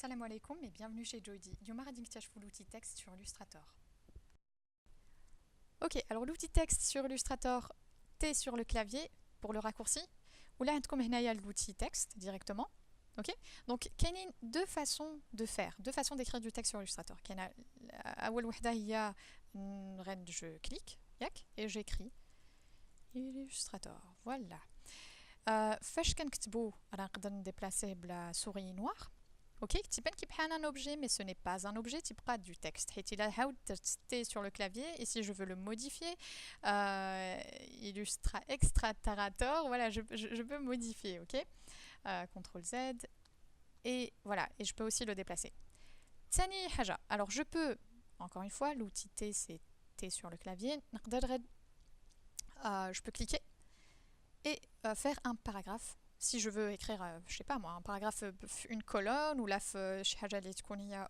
Salam alaikum et bienvenue chez Jody. اليوم غادي نكتشفوا l'outil texte sur Illustrator. Ok, alors l'outil texte sur Illustrator, T sur le clavier pour le raccourci. Ou là, عندكم هنايا l'outil texte directement. Ok, donc كاينين deux façons de faire, deux façons d'écrire du texte sur Illustrator. كاينه أول وحدة هي je clique ياك et j'écris Illustrator. Voilà. فاش كنكتبو راه نقدر نديبلاسيه بلا souris noire. Ok, تيبان كيبحال un objet, mais ce n'est pas un objet, تيبقى du texte. حيت إلا عاودت T sur le clavier, et si je veux le modifier, Illustrator, voilà, je peux modifier, ok. CTRL Z, et voilà, et je peux aussi le déplacer. Tani haja, alors je peux, encore une fois, l'outil T c'est T sur le clavier, je peux cliquer et faire un paragraphe. Si je veux écrire, je sais pas moi, un paragraphe, une colonne, ou la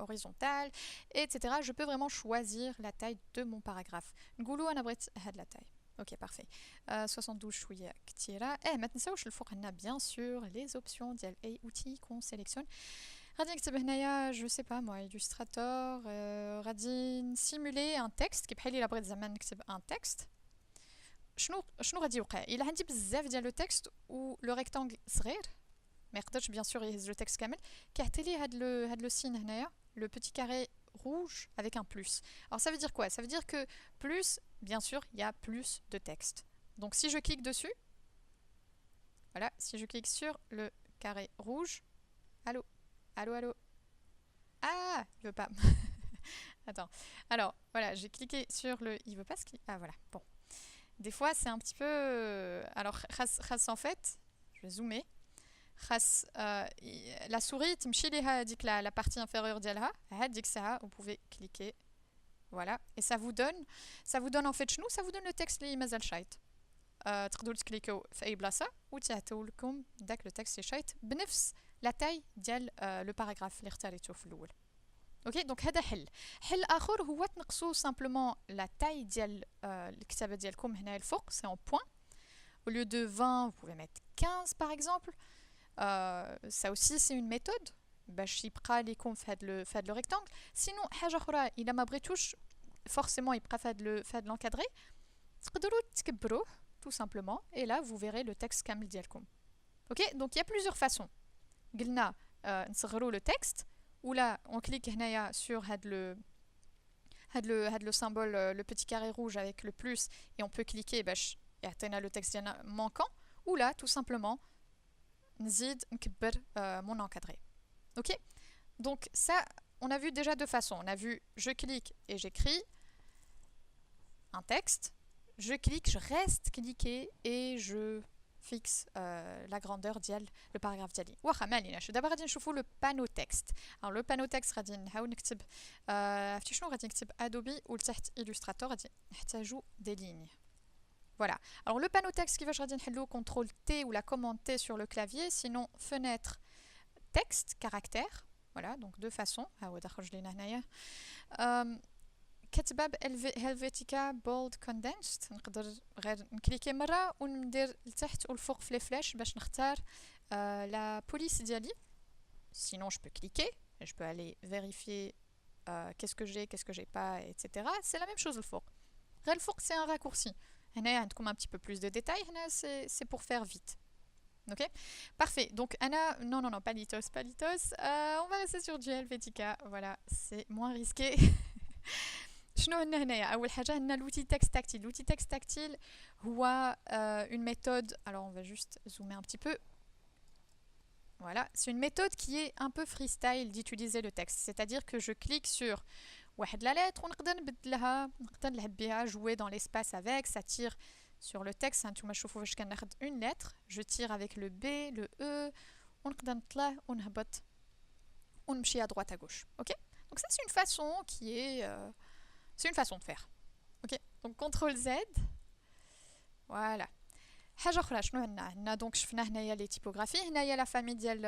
horizontale, etc. Je peux vraiment choisir la taille de mon paragraphe. نقولوا أنا بغيت هاد la taille. Ok, parfait. 72 شوية كتيرة. ما تنساوش الفوق عندنا bien sûr les options ديال أي outil qu'on sélectionne. غادي نكتب هنايا je sais pas moi Illustrator. غادي نسيمولي un texte كيبحال إلا بغيت زعما نكتب un texte. شنو غادي يوقع الا عندي بزاف ديال لو تكست و لو ريكتانغل صغير ما يقدرش بيان سور يهز لو تكست كامل كيعطي لي هاد لو سين هنايا لو بيتي كاري rouge avec un plus. Alors ça veut dire quoi? Ça veut dire que plus, bien sûr, il y a plus de texte. Donc si je clique dessus, voilà, si je clique sur le carré rouge, allô, allô, allô, ah, il veut pas. Attends, alors voilà, j'ai cliqué sur le, il veut pas se cliquer, ah voilà, bon. Des fois, c'est un petit peu... Alors, en fait, je vais zoomer. La souris, la partie inférieure d'Yalha, vous pouvez cliquer. Voilà. Et ça vous donne en fait chnou, ça vous donne le texte li mazal shait. تقدروا تكليكوا في اي بلاصه وتعطيو لكم داك لو تكست شايت بنفس لا تاي ديال لو باراغراف اللي اختاريتوه في الاول. اوكي دونك هذا حل اخر هو تنقصوا سامبلومون لا تاي ديال الكتابه ديالكم هنا الفوق سي اون بوين. Au lieu de 20, vous pouvez mettre 15 par exemple. Ça aussi c'est une méthode باش يبقى لكم في هذا لو rectangle. Sinon حاجه اخرى الا ما بغيتوش forcément يبقى في هذا l'encadré تقدروا تكبروه tout simplement et là vous verrez le texte كامل ديالكم. OK, donc il y a plusieurs façons. قلنا نصغروا le texte. Ou là, on clique sur le symbole, le petit carré rouge avec le plus, et on peut cliquer et atteindre le texte manquant. Ou là, tout simplement, nzid nkber mon encadré. Ok? Donc ça, on a vu déjà deux façons. On a vu, je clique et j'écris un texte. Je clique, je reste cliqué et je fixe la grandeur ديال le paragraphe ديالي. واخا ما عليناش دابا غادي نشوفوا le panneau texte. Alors le panneau texte غادي نحاول نكتب عرفتي شنو غادي نكتب Adobe ولتحت Illustrator غادي نحتاجوا des lignes. Voilà. Alors le panneau texte كيفاش غادي نحلو CTRL T ou la commande T sur le clavier, sinon fenêtre texte caractère. Voilà, donc deux façons. ها هو دخل لينا هنايا. كتباب هلفيتيكا بولد كوندنسد نقدر غير نكليكي مره وندير لتحت والفوق في لي فلاش باش نختار لا بوليس ديالي. Sinon je peux cliquer et je peux aller vérifier qu'est-ce que j'ai pas, etc. C'est la même chose الفوق غير الفوق c'est un raccourci. هنايا عندكم un petit peu plus de détails. هنا c'est pour faire vite. Ok, parfait. Donc Anna, non, pas litos. On va rester sur du Helvetica. Voilà, c'est moins risqué. شنو عندنا هنايا اول حاجه عندنا l'outil texte tactile. L'outil texte tactile هو une méthode. Alors on va juste zoomer un petit peu. Voilà, c'est une méthode qui est un peu freestyle d'utiliser le texte, c'est-à-dire que je clique sur واحد la lettre ونقدر نبدلها نقدر نلعب بها jouer dans l'espace avec, ça tire sur le texte. هانتوما شوفوا فاش كناخذ une lettre, je tire avec le B, le E ونقدر نطلع ونهبط ونمشي à droite à gauche. OK, donc ça c'est une façon qui est c'est une façon de faire. Ok, donc CTRL Z. Voilà. حاجه اخرى شنو عندنا دونك شفنا هنايا لي تيبوغرافي. هنايا لا فامي ديال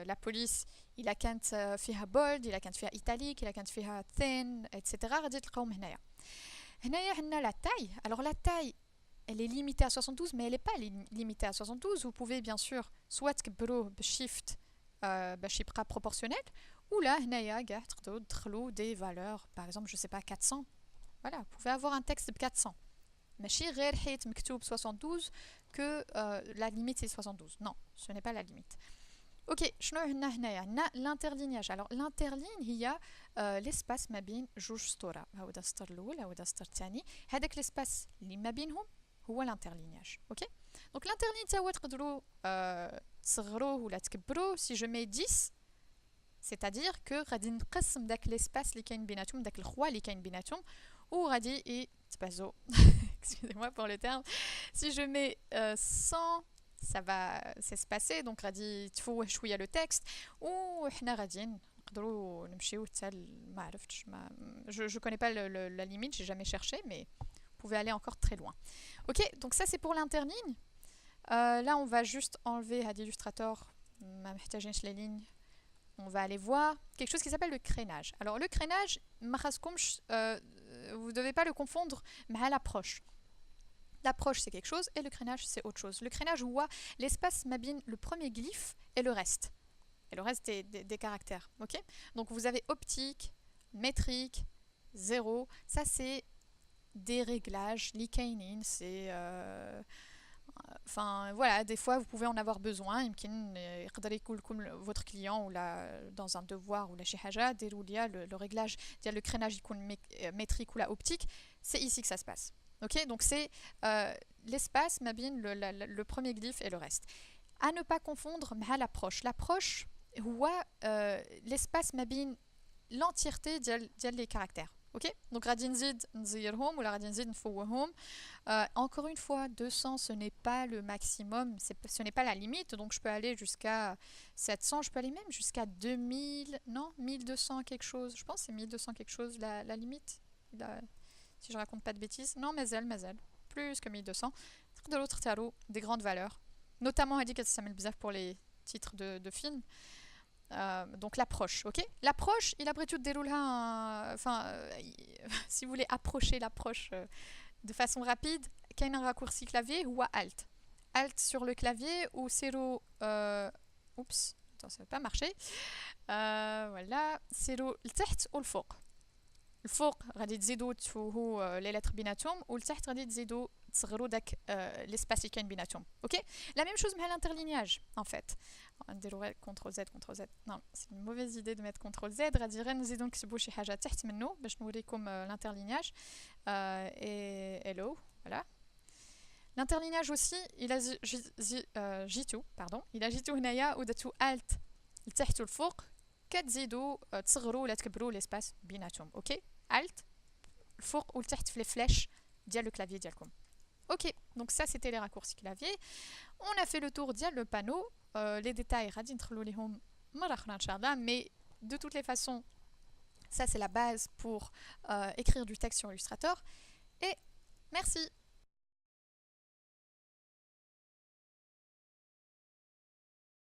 لا بوليس الا كانت فيها بولد، الا كانت فيها ايتاليك، الا كانت فيها ثين اتسيتيرا غادي تلقاوهم هنايا. هنايا عندنا لا تاي. alors la taille elle est limitée à 72 mais elle n'est pas limitée à 72. vous pouvez bien sûr soit تكبروه بالشيفت باش يبقى proportionnel ولا هنايا كاع تقدروا تدخلوا des valeurs par exemple je sais pas 400 voilà vous pouvez avoir un texte de 400 ماشي غير حيت مكتوب 72 que la limite c'est 72 non ce n'est pas la limite. Ok, شنو عندنا هنايا عندنا l'interlignage. alors l'interligne هي l'espace ما بين جوج سطور هاودا السطر الاول هاودا السطر الثاني هذاك l'espace اللي ما بينهم هو l'interlignage. اوكي دونك l'interligne تا هو تقدروا تصغروه ولا تكبروه si je mets 10 c'est-à-dire que غادي نقسم داك l'espace اللي كاين بيناتهم داك الخوا اللي كاين بيناتهم وغادي يتبازو excusez-moi pour le terme si je mets 100 ça va s'espacer donc غادي تفوه شويه لو تكست وحنا غادي نقدروا نمشيو حتى ما عرفتش ما je connais pas la limite j'ai jamais cherché mais vous pouvez aller encore très loin. Ok donc ça c'est pour l'interligne. Là on va juste enlever à Illustrator ما محتاجينش les lignes. On va aller voir quelque chose qui s'appelle le crénage. Alors le crénage ما خاصكمش vous ne devez pas le confondre مع l'approche. L'approche c'est quelque chose et le crénage c'est autre chose. Le crénage voit l'espace mabine le premier glyphe et le reste. Et le reste des caractères. Okay donc vous avez optique, métrique, zéro. Ça c'est des réglages. L'ikainin c'est... Enfin voilà, des fois vous pouvez en avoir besoin. Votre client ou dans un devoir ou la chez Haja, le réglage, le crénage métrique ou la optique, c'est ici que ça se passe. Ok, donc c'est l'espace, mabine, le premier glyphe et le reste. À ne pas confondre avec l'approche. L'approche, l'espace mabine, l'entièreté des caractères. Ok, donc radin zid nzirhom ou la radin zid nfouhom. Encore une fois, 200 ce n'est pas le maximum, ce n'est pas la limite, donc je peux aller jusqu'à 700, je peux aller même jusqu'à 2000, non, 1200 quelque chose. Je pense que c'est 1200 quelque chose la limite. Si je raconte pas de bêtises, non, mazel, plus que 1200. De l'autre tarot, des grandes valeurs, notamment elle dit qu'elle s'appelle bizarre pour les titres de films. Donc l'approche, ok. L'approche, il a pris tout déroulé. Enfin, si vous voulez approcher l'approche de façon rapide, qu'il y a un raccourci clavier ou alt. Alt sur le clavier ou zéro. Oups, attends, ça va pas marcher. Voilà, zéro le تحت ou le فوق. الفوق غادي تزيدوا تفوهوا les lettres بيناتهم والتحت غادي تزيدوا تصغروا داك l'espace اللي كاين بيناتهم. اوكي la même chose مع l'interlignage en fait. نديروا CTRL Z CTRL Z. Non, c'est une mauvaise idée de mettre CTRL Z. غادي غير نزيدوا نكتبوا شي حاجه تحت منه باش نوريكم l'interlignage. Et hello, voilà. L'interlignage aussi, il a جيتو pardon, il a جيتو هنايا وداتو alt لتحت والفوق كتزيدوا تصغروا ولا تكبروا l'espace بيناتهم. اوكي alt الفوق والتحت في les flèches ديال le clavier ديالكم. Ok, donc ça c'était les raccourcis clavier. On a fait le tour ديال le panneau. Les détails غادي ندخلوا ليهم مرة أخرى إن شاء الله, mais de toutes les façons ça c'est la base pour écrire du texte sur Illustrator. Et merci.